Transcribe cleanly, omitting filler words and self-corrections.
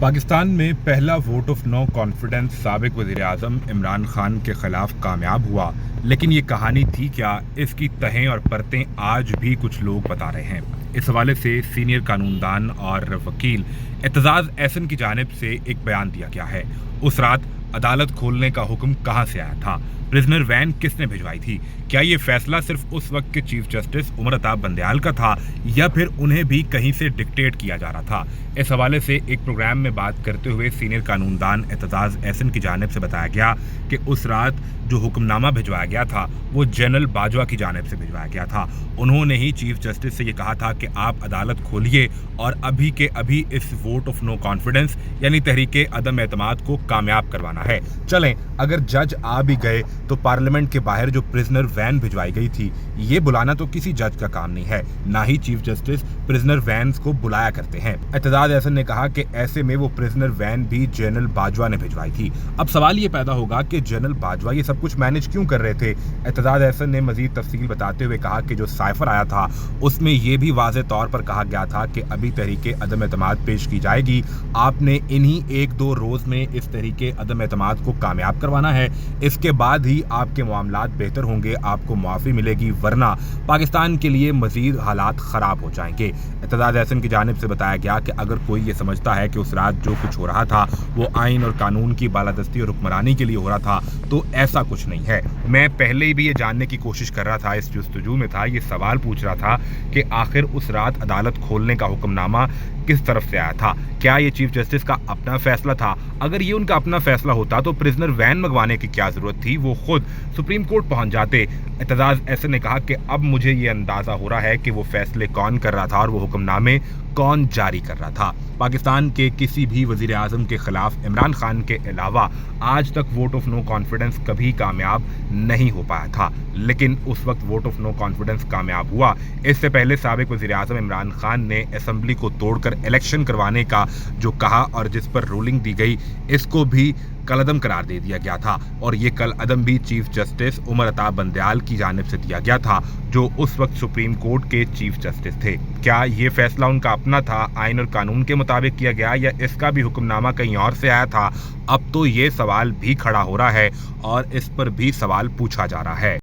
पाकिस्तान में पहला vote of no confidence साबिक वज़ीर-ए-आज़म इमरान खान के खिलाफ कामयाब हुआ, लेकिन ये कहानी थी क्या? इसकी तहें और परतें आज भी कुछ लोग बता रहे हैं। इस हवाले से सीनियर कानूनदान और वकील एतजाज़ एहसन की जानिब से एक बयान दिया गया है। उस रात अदालत खोलने का हुक्म कहाँ से आया था? प्रिजनर वैन किसने भिजवाई थी? क्या ये फैसला सिर्फ उस वक्त के चीफ जस्टिस उमर अताब बंदयाल का था या फिर उन्हें भी कहीं से डिक्टेट किया जा रहा था? इस हवाले से एक प्रोग्राम में बात करते हुए सीनियर कानूनदान एतजाज़ एहसन की जानिब से बताया गया कि उस रात जो हुक्मनामा भिजवाया गया था वो जनरल बाजवा की जानिब से भिजवाया गया था। उन्होंने ही चीफ जस्टिस से ये कहा था कि आप अदालत खोलिए और अभी के अभी इस वोट ऑफ नो कॉन्फिडेंस यानी तहरीके अदम एतमाद को कामयाब करवाना है। चलें, अगर जज आ भी गए तो पार्लियामेंट के बाहर जो प्रिजनर वैन भिजवाई गई थी ये बुलाना तो किसी जज का काम नहीं है, ना ही चीफ जस्टिस प्रिजनर वैन को बुलाया करते हैं। एतजाज़ एहसन ने कहा कि ऐसे में वो प्रिजनर वैन भी जनरल बाजवा ने भिजवाई थी। अब सवाल ये पैदा होगा कि जनरल बाजवा ये सब कुछ मैनेज क्यों कर रहे थे? एतजाज़ एहसन ने मजीद तफसील बताते हुए कहा कि जो साइफर आया था उसमें यह भी वाज़ेह तौर पर कहा गया था कि अभी तहरीके अदम एतमाद पेश की जाएगी, आपने इन्हीं एक दो रोज में इस तहरीके अदम एतमाद को कामयाब करवाना है, इसके बाद ही आपके मामलात बेहतर होंगे, आपको मुआफ़ी मिलेगी, वरना पाकिस्तान के लिए मजीद हालात ख़राब हो जाएंगे। एतजाज़ एहसन की जानिब से बताया गया कि अगर कोई ये समझता है कि उस रात जो कुछ हो रहा था वो आइन और कानून की बालादस्ती और हुक्मरानी के लिए हो रहा था, तो ऐसा कुछ नहीं है। मैं पहले भी ये जानने की कोशिश कर रहा था, इस जुस्तजू में था, ये सवाल पूछ रहा था कि आखिर उस रात अदालत खोलने का हुक्मनामा किस तरफ से आया था? क्या ये चीफ जस्टिस का अपना फैसला था? अगर ये उनका अपना फैसला होता तो प्रिजनर वैन मंगवाने की क्या जरूरत थी? वो खुद सुप्रीम कोर्ट पहुंच जाते। एतजाज़ एहसन ने कहा कि अब मुझे ये अंदाजा हो रहा है कि वो फैसले कौन कर रहा था और वो हुक्मनामे कौन जारी कर रहा था। पाकिस्तान के किसी भी वजीर आजम के खिलाफ इमरान खान के अलावा आज तक वोट ऑफ नो कॉन्फिडेंस कभी कामयाब नहीं हो पाया था, लेकिन उस वक्त वोट ऑफ नो कॉन्फिडेंस कामयाब हुआ। इससे पहले साबिक वजीर आजम इमरान खान ने असेंबली को तोड़कर इलेक्शन करवाने का जो कहा और जिस पर रूलिंग दी गई, इसको भी कलअदम करार दे दिया गया था और ये कलअदम भी चीफ जस्टिस उमर अताब बंदयाल की जानिब से दिया गया था, जो उस वक्त सुप्रीम कोर्ट के चीफ जस्टिस थे। क्या ये फैसला उनका अपना था, आइन और कानून के मुताबिक किया गया, या इसका भी हुक्मनामा कहीं और से आया था? अब तो ये सवाल भी खड़ा हो रहा है और इस पर भी सवाल पूछा जा रहा है।